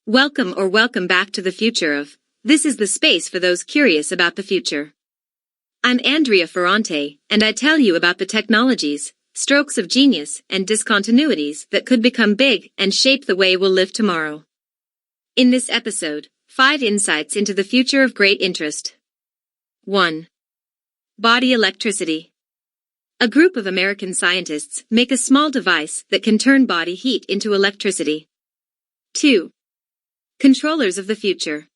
Welcome back to the future of. This is the space for those curious about the future. I'm Andrea Fonte, and I tell you about the technologies, strokes of genius, and discontinuities that could become big and shape the way we'll live tomorrow. In this episode, 5 insights into the future of great interest. 1. Body electricity. A group of American scientists make a small device that can turn body heat into electricity. 2. Controllers of the future.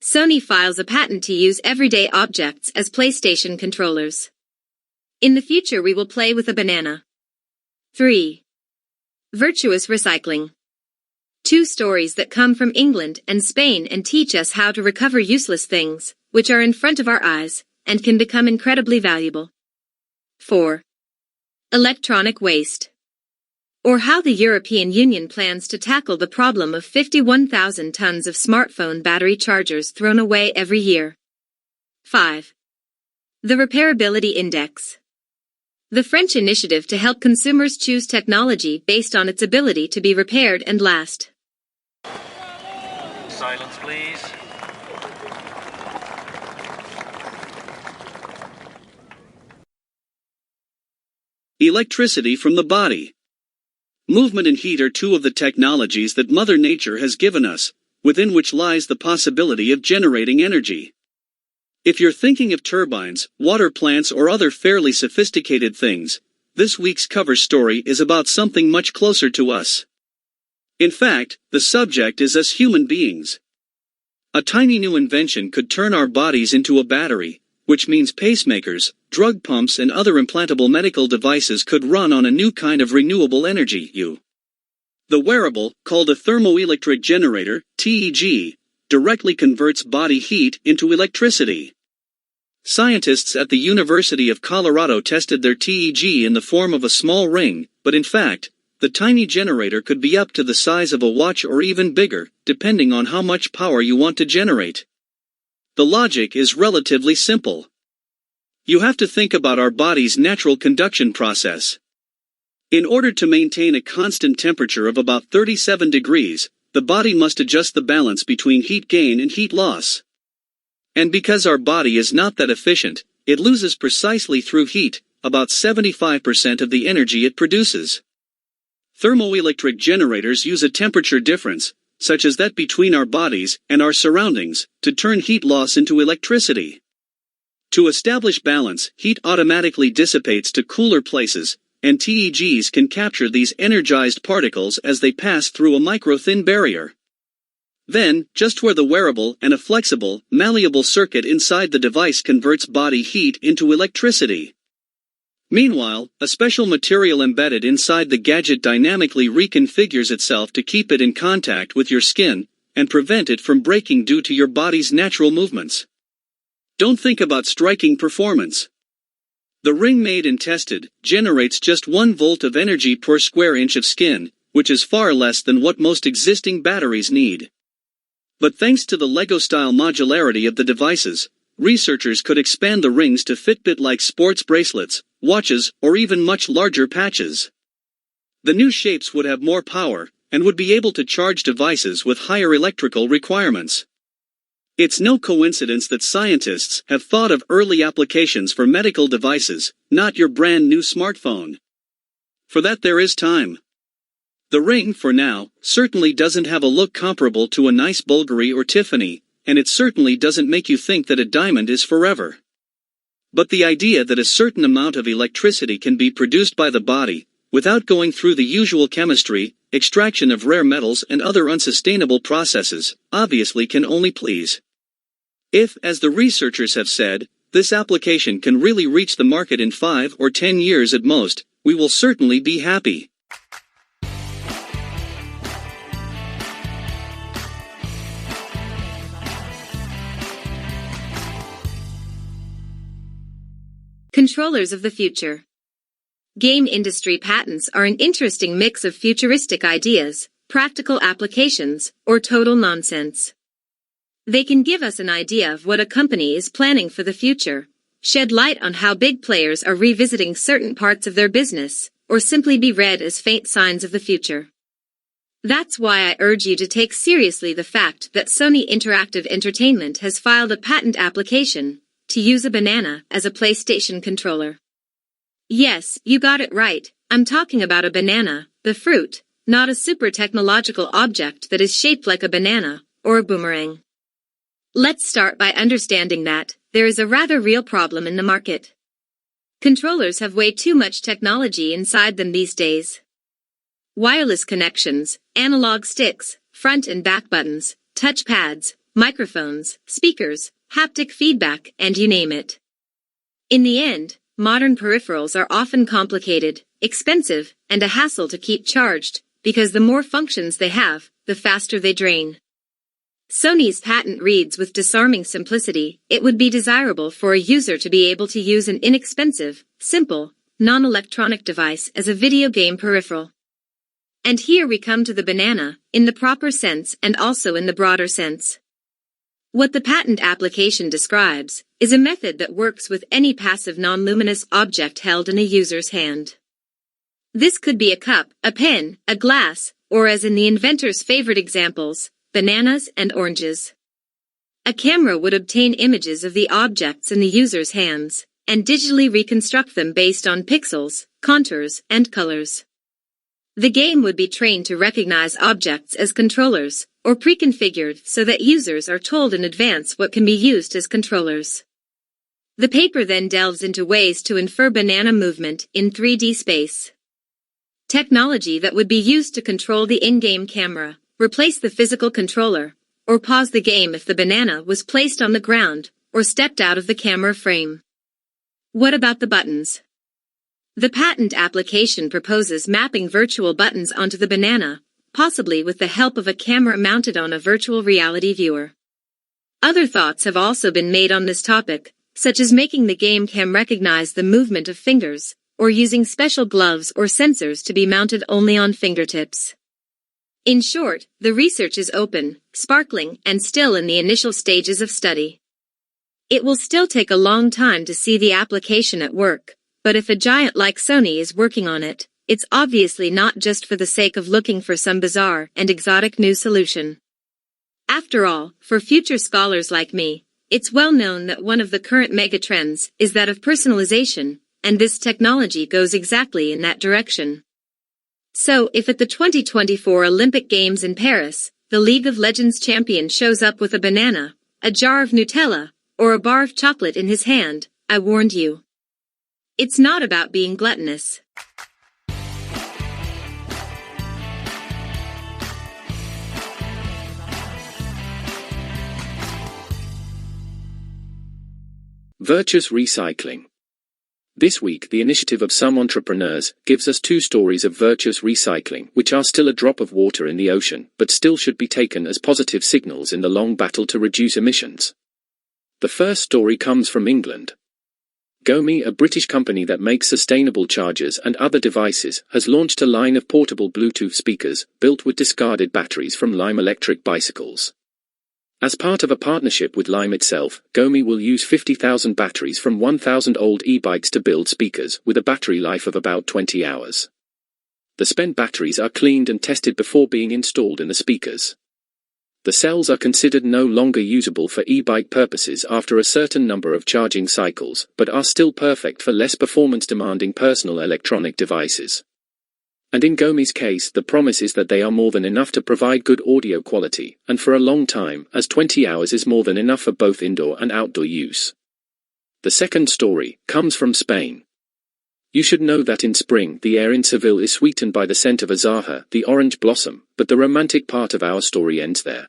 Sony files a patent to use everyday objects as PlayStation controllers. In the future we will play with a banana. 3. Virtuous Recycling. 2 stories that come from England and Spain and teach us how to recover useless things, which are in front of our eyes, and can become incredibly valuable. 4. Electronic waste. Or how the European Union plans to tackle the problem of 51,000 tons of smartphone battery chargers thrown away every year. 5. The Repairability Index. The French initiative to help consumers choose technology based on its ability to be repaired and last. Silence, please. Electricity from the body. Movement and heat are 2 of the technologies that Mother Nature has given us, within which lies the possibility of generating energy. If you're thinking of turbines, water plants or other fairly sophisticated things, this week's cover story is about something much closer to us. In fact, the subject is us human beings. A tiny new invention could turn our bodies into a battery, which means pacemakers, drug pumps and other implantable medical devices could run on a new kind of renewable energy. The wearable, called a Thermoelectric Generator, TEG, directly converts body heat into electricity. Scientists at the University of Colorado tested their TEG in the form of a small ring, but in fact, the tiny generator could be up to the size of a watch or even bigger, depending on how much power you want to generate. The logic is relatively simple. You have to think about our body's natural conduction process. In order to maintain a constant temperature of about 37 degrees, the body must adjust the balance between heat gain and heat loss. And because our body is not that efficient, it loses precisely through heat, about 75% of the energy it produces. Thermoelectric generators use a temperature difference, such as that between our bodies and our surroundings, to turn heat loss into electricity. To establish balance, heat automatically dissipates to cooler places, and TEGs can capture these energized particles as they pass through a micro-thin barrier. Then, just where the wearable and a flexible, malleable circuit inside the device converts body heat into electricity. Meanwhile, a special material embedded inside the gadget dynamically reconfigures itself to keep it in contact with your skin, and prevent it from breaking due to your body's natural movements. Don't think about striking performance. The ring made and tested generates just 1 volt of energy per square inch of skin, which is far less than what most existing batteries need. But thanks to the Lego-style modularity of the devices, researchers could expand the rings to Fitbit-like sports bracelets, watches, or even much larger patches. The new shapes would have more power, and would be able to charge devices with higher electrical requirements. It's no coincidence that scientists have thought of early applications for medical devices, not your brand new smartphone. For that there is time. The ring, for now, certainly doesn't have a look comparable to a nice Bulgari or Tiffany, and it certainly doesn't make you think that a diamond is forever. But the idea that a certain amount of electricity can be produced by the body, without going through the usual chemistry, extraction of rare metals and other unsustainable processes, obviously can only please. If, as the researchers have said, this application can really reach the market in 5 or 10 years at most, we will certainly be happy. Controllers of the future. Game industry patents are an interesting mix of futuristic ideas, practical applications, or total nonsense. They can give us an idea of what a company is planning for the future, shed light on how big players are revisiting certain parts of their business, or simply be read as faint signs of the future. That's why I urge you to take seriously the fact that Sony Interactive Entertainment has filed a patent application to use a banana as a PlayStation controller. Yes, you got it right, I'm talking about a banana, the fruit, not a super technological object that is shaped like a banana or a boomerang. Let's start by understanding that there is a rather real problem in the market. Controllers have way too much technology inside them these days. Wireless connections, analog sticks, front and back buttons, touch pads, microphones, speakers, haptic feedback, and you name it. In the end, modern peripherals are often complicated, expensive, and a hassle to keep charged, because the more functions they have, the faster they drain. Sony's patent reads with disarming simplicity, it would be desirable for a user to be able to use an inexpensive, simple, non-electronic device as a video game peripheral. And here we come to the banana, in the proper sense and also in the broader sense. What the patent application describes is a method that works with any passive non-luminous object held in a user's hand. This could be a cup, a pen, a glass, or as in the inventor's favorite examples, bananas and oranges. A camera would obtain images of the objects in the user's hands, and digitally reconstruct them based on pixels, contours, and colors. The game would be trained to recognize objects as controllers, or pre-configured so that users are told in advance what can be used as controllers. The paper then delves into ways to infer banana movement in 3D space. Technology that would be used to control the in-game camera, replace the physical controller, or pause the game if the banana was placed on the ground or stepped out of the camera frame. What about the buttons? The patent application proposes mapping virtual buttons onto the banana, possibly with the help of a camera mounted on a virtual reality viewer. Other thoughts have also been made on this topic, such as making the game cam recognize the movement of fingers, or using special gloves or sensors to be mounted only on fingertips. In short, the research is open, sparkling, and still in the initial stages of study. It will still take a long time to see the application at work, but if a giant like Sony is working on it, it's obviously not just for the sake of looking for some bizarre and exotic new solution. After all, for future scholars like me, it's well known that one of the current megatrends is that of personalization, and this technology goes exactly in that direction. So, if at the 2024 Olympic Games in Paris, the League of Legends champion shows up with a banana, a jar of Nutella, or a bar of chocolate in his hand, I warned you. It's not about being gluttonous. Virtuous Recycling. This week, the initiative of some entrepreneurs gives us two stories of virtuous recycling, which are still a drop of water in the ocean, but still should be taken as positive signals in the long battle to reduce emissions. The first story comes from England. Gomi, a British company that makes sustainable chargers and other devices, has launched a line of portable Bluetooth speakers, built with discarded batteries from Lime electric bicycles. As part of a partnership with Lime itself, Gomi will use 50,000 batteries from 1,000 old e-bikes to build speakers, with a battery life of about 20 hours. The spent batteries are cleaned and tested before being installed in the speakers. The cells are considered no longer usable for e-bike purposes after a certain number of charging cycles, but are still perfect for less performance-demanding personal electronic devices. And in Gomi's case, the promise is that they are more than enough to provide good audio quality, and for a long time, as 20 hours is more than enough for both indoor and outdoor use. The second story comes from Spain. You should know that in spring, the air in Seville is sweetened by the scent of azaja, the orange blossom, but the romantic part of our story ends there.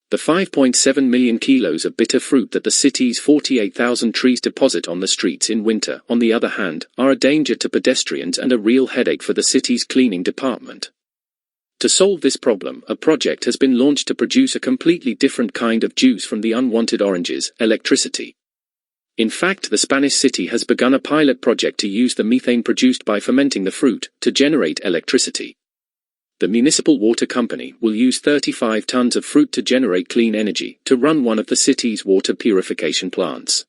The 5.7 million kilos of bitter fruit that the city's 48,000 trees deposit on the streets in winter, on the other hand, are a danger to pedestrians and a real headache for the city's cleaning department. To solve this problem, a project has been launched to produce a completely different kind of juice from the unwanted oranges, electricity. In fact, the Spanish city has begun a pilot project to use the methane produced by fermenting the fruit to generate electricity. The municipal water company will use 35 tons of fruit to generate clean energy to run one of the city's water purification plants.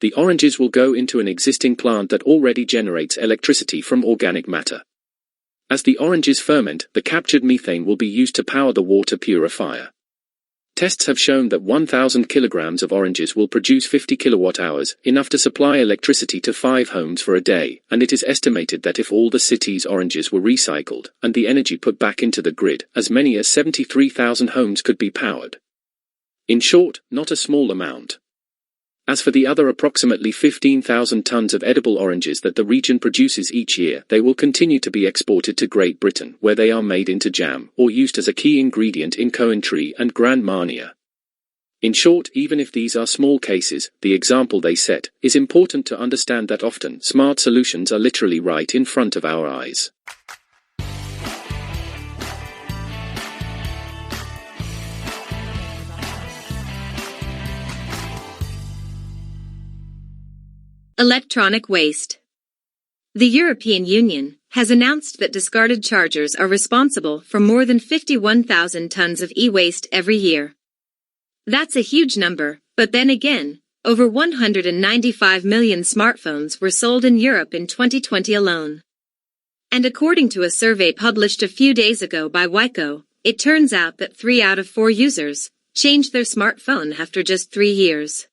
The oranges will go into an existing plant that already generates electricity from organic matter. As the oranges ferment, the captured methane will be used to power the water purifier. Tests have shown that 1,000 kilograms of oranges will produce 50 kilowatt-hours, enough to supply electricity to 5 homes for a day, and it is estimated that if all the city's oranges were recycled, and the energy put back into the grid, as many as 73,000 homes could be powered. In short, not a small amount. As for the other approximately 15,000 tons of edible oranges that the region produces each year, they will continue to be exported to Great Britain, where they are made into jam, or used as a key ingredient in Coventry and Grand Marnier. In short, even if these are small cases, the example they set is important to understand that often smart solutions are literally right in front of our eyes. Electronic waste. The European Union has announced that discarded chargers are responsible for more than 51,000 tons of e-waste every year. That's a huge number, but then again, over 195 million smartphones were sold in Europe in 2020 alone. And according to a survey published a few days ago by Wyco, it turns out that 3 out of 4 users changed their smartphone after just 3 years.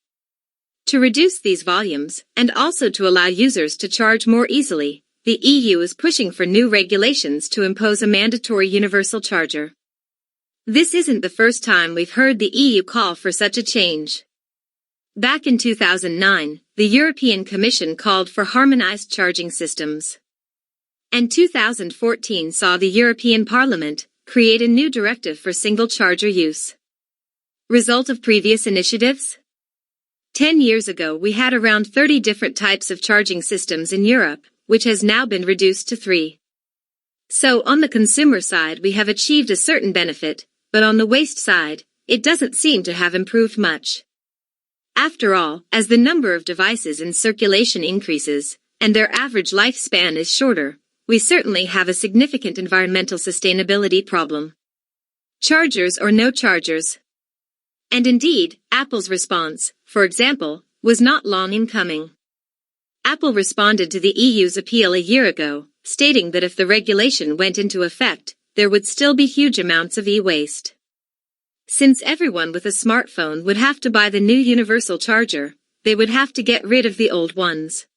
To reduce these volumes, and also to allow users to charge more easily, the EU is pushing for new regulations to impose a mandatory universal charger. This isn't the first time we've heard the EU call for such a change. Back in 2009, the European Commission called for harmonized charging systems. And 2014 saw the European Parliament create a new directive for single charger use. Result of previous initiatives? 10 years ago we had around 30 different types of charging systems in Europe, which has now been reduced to 3. So on the consumer side we have achieved a certain benefit, but on the waste side, it doesn't seem to have improved much. After all, as the number of devices in circulation increases, and their average lifespan is shorter, we certainly have a significant environmental sustainability problem. Chargers or no chargers? And indeed, Apple's response, for example, was not long in coming. Apple responded to the EU's appeal a year ago, stating that if the regulation went into effect, there would still be huge amounts of e-waste. Since everyone with a smartphone would have to buy the new universal charger, they would have to get rid of the old ones.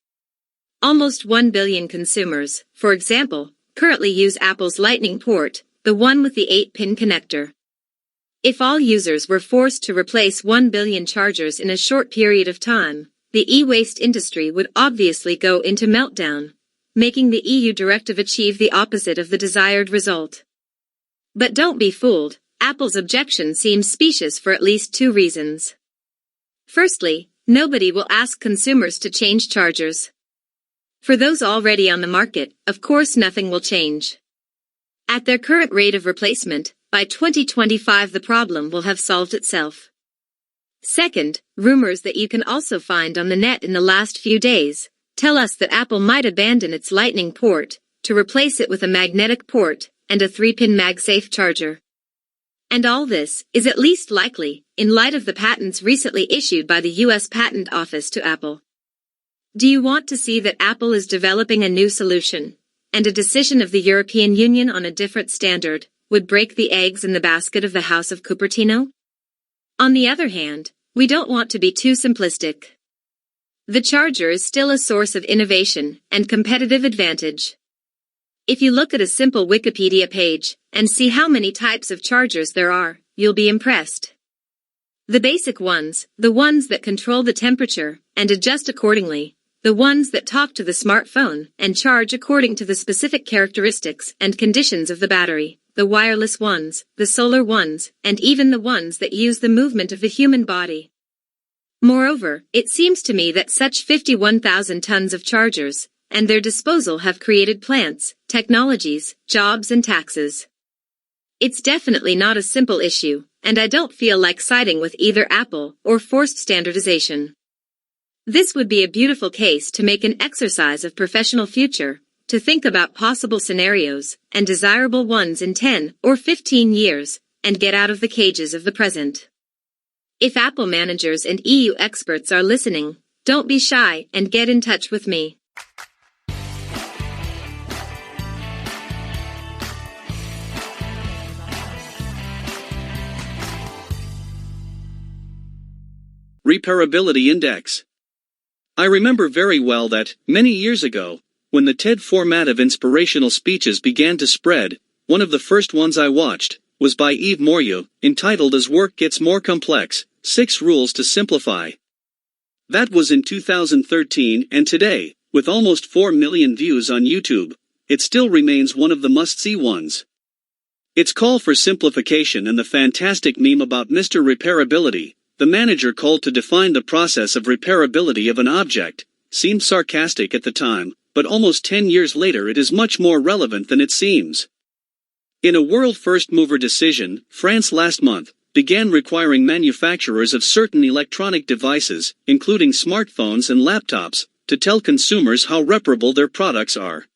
Almost 1 billion consumers, for example, currently use Apple's Lightning port, the one with the 8-pin connector. If all users were forced to replace 1 billion chargers in a short period of time, the e-waste industry would obviously go into meltdown, making the EU directive achieve the opposite of the desired result. But don't be fooled, Apple's objection seems specious for at least 2 reasons. Firstly, nobody will ask consumers to change chargers. For those already on the market, of course nothing will change. At their current rate of replacement, by 2025 the problem will have solved itself. Second, rumors that you can also find on the net in the last few days tell us that Apple might abandon its Lightning port to replace it with a magnetic port and a 3-pin Magsafe charger. And all this is at least likely in light of the patents recently issued by the US Patent Office to Apple. Do you want to see that Apple is developing a new solution, and a decision of the European Union on a different standard would break the eggs in the basket of the House of Cupertino? On the other hand, we don't want to be too simplistic. The charger is still a source of innovation and competitive advantage. If you look at a simple Wikipedia page and see how many types of chargers there are, you'll be impressed. The basic ones, the ones that control the temperature and adjust accordingly, the ones that talk to the smartphone and charge according to the specific characteristics and conditions of the battery, the wireless ones, the solar ones, and even the ones that use the movement of the human body. Moreover, it seems to me that such 51,000 tons of chargers and their disposal have created plants, technologies, jobs and taxes. It's definitely not a simple issue, and I don't feel like siding with either Apple or forced standardization. This would be a beautiful case to make an exercise of professional future, to think about possible scenarios and desirable ones in 10 or 15 years, and get out of the cages of the present. If Apple managers and EU experts are listening, don't be shy and get in touch with me. Repairability Index. I remember very well that, many years ago, when the TED format of inspirational speeches began to spread, one of the first ones I watched was by Yves Morieux, entitled As Work Gets More Complex, 6 Rules to Simplify. That was in 2013, and today, with almost 4 million views on YouTube, it still remains one of the must-see ones. Its call for simplification and the fantastic meme about Mr. Repairability, the manager called to define the process of repairability of an object, seemed sarcastic at the time, but almost 10 years later it is much more relevant than it seems. In a world first-mover decision, France last month began requiring manufacturers of certain electronic devices, including smartphones and laptops, to tell consumers how reparable their products are.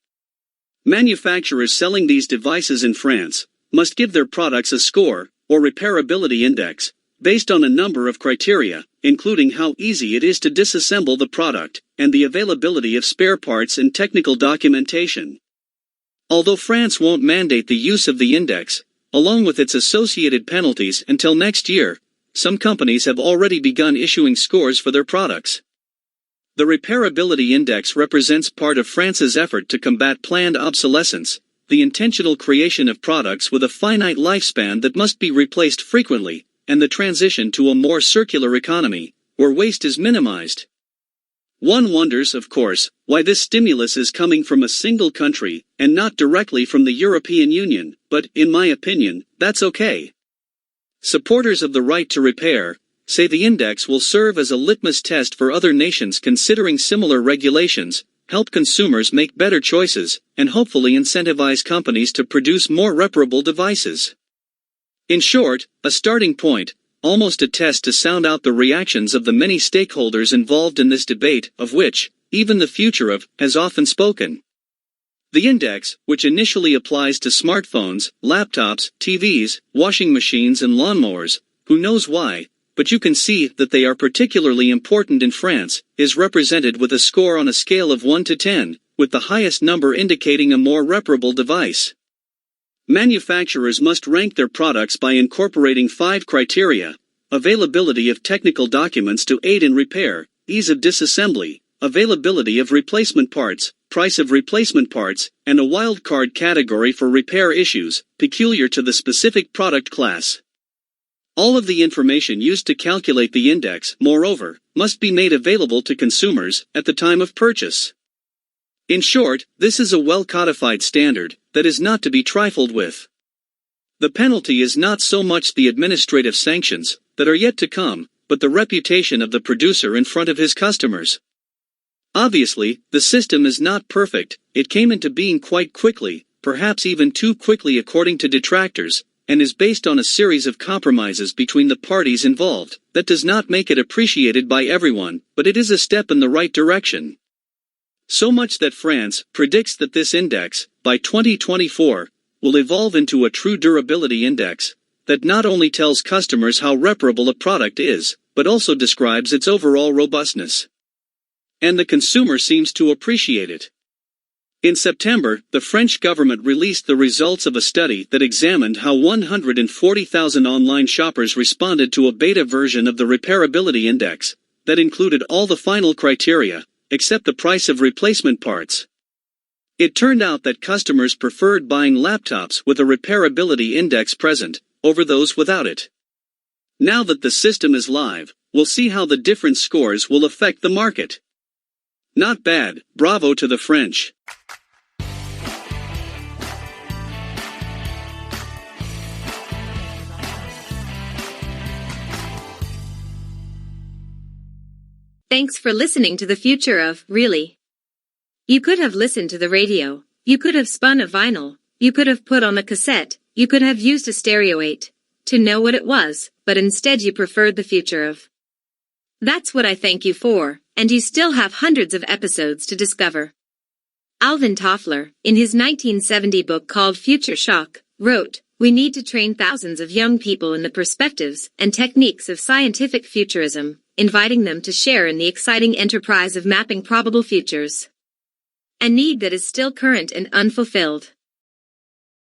Manufacturers selling these devices in France must give their products a score, or repairability index, based on a number of criteria, including how easy it is to disassemble the product, and the availability of spare parts and technical documentation. Although France won't mandate the use of the index, along with its associated penalties until next year, some companies have already begun issuing scores for their products. The Repairability Index represents part of France's effort to combat planned obsolescence, the intentional creation of products with a finite lifespan that must be replaced frequently, and the transition to a more circular economy, where waste is minimized. One wonders, of course, why this stimulus is coming from a single country, and not directly from the European Union, but, in my opinion, that's okay. Supporters of the right to repair say the index will serve as a litmus test for other nations considering similar regulations, help consumers make better choices, and hopefully incentivize companies to produce more reparable devices. In short, a starting point, almost a test to sound out the reactions of the many stakeholders involved in this debate, of which, even the future of, has often spoken. The index, which initially applies to smartphones, laptops, TVs, washing machines and lawnmowers, who knows why, but you can see that they are particularly important in France, is represented with a score on a scale of 1 to 10, with the highest number indicating a more reparable device. Manufacturers must rank their products by incorporating 5 criteria: availability of technical documents to aid in repair, ease of disassembly, availability of replacement parts, price of replacement parts, and a wildcard category for repair issues, peculiar to the specific product class. All of the information used to calculate the index, moreover, must be made available to consumers at the time of purchase. In short, this is a well-codified standard that is not to be trifled with. The penalty is not so much the administrative sanctions that are yet to come, but the reputation of the producer in front of his customers. Obviously, the system is not perfect. It came into being quite quickly, perhaps even too quickly according to detractors, and is based on a series of compromises between the parties involved. That does not make it appreciated by everyone, but it is a step in the right direction. So much that France predicts that this index, by 2024, will evolve into a true durability index, that not only tells customers how reparable a product is, but also describes its overall robustness. And the consumer seems to appreciate it. In September, the French government released the results of a study that examined how 140,000 online shoppers responded to a beta version of the Repairability Index, that included all the final criteria, except the price of replacement parts. It turned out that customers preferred buying laptops with a repairability index present, over those without it. Now that the system is live, we'll see how the different scores will affect the market. Not bad, bravo to the French. Thanks for listening to the future of, really. You could have listened to the radio, you could have spun a vinyl, you could have put on a cassette, you could have used a stereo 8 to know what it was, but instead you preferred the future of. That's what I thank you for, and you still have hundreds of episodes to discover. Alvin Toffler, in his 1970 book called Future Shock, wrote, "We need to train thousands of young people in the perspectives and techniques of scientific futurism, inviting them to share in the exciting enterprise of mapping probable futures. A need that is still current and unfulfilled."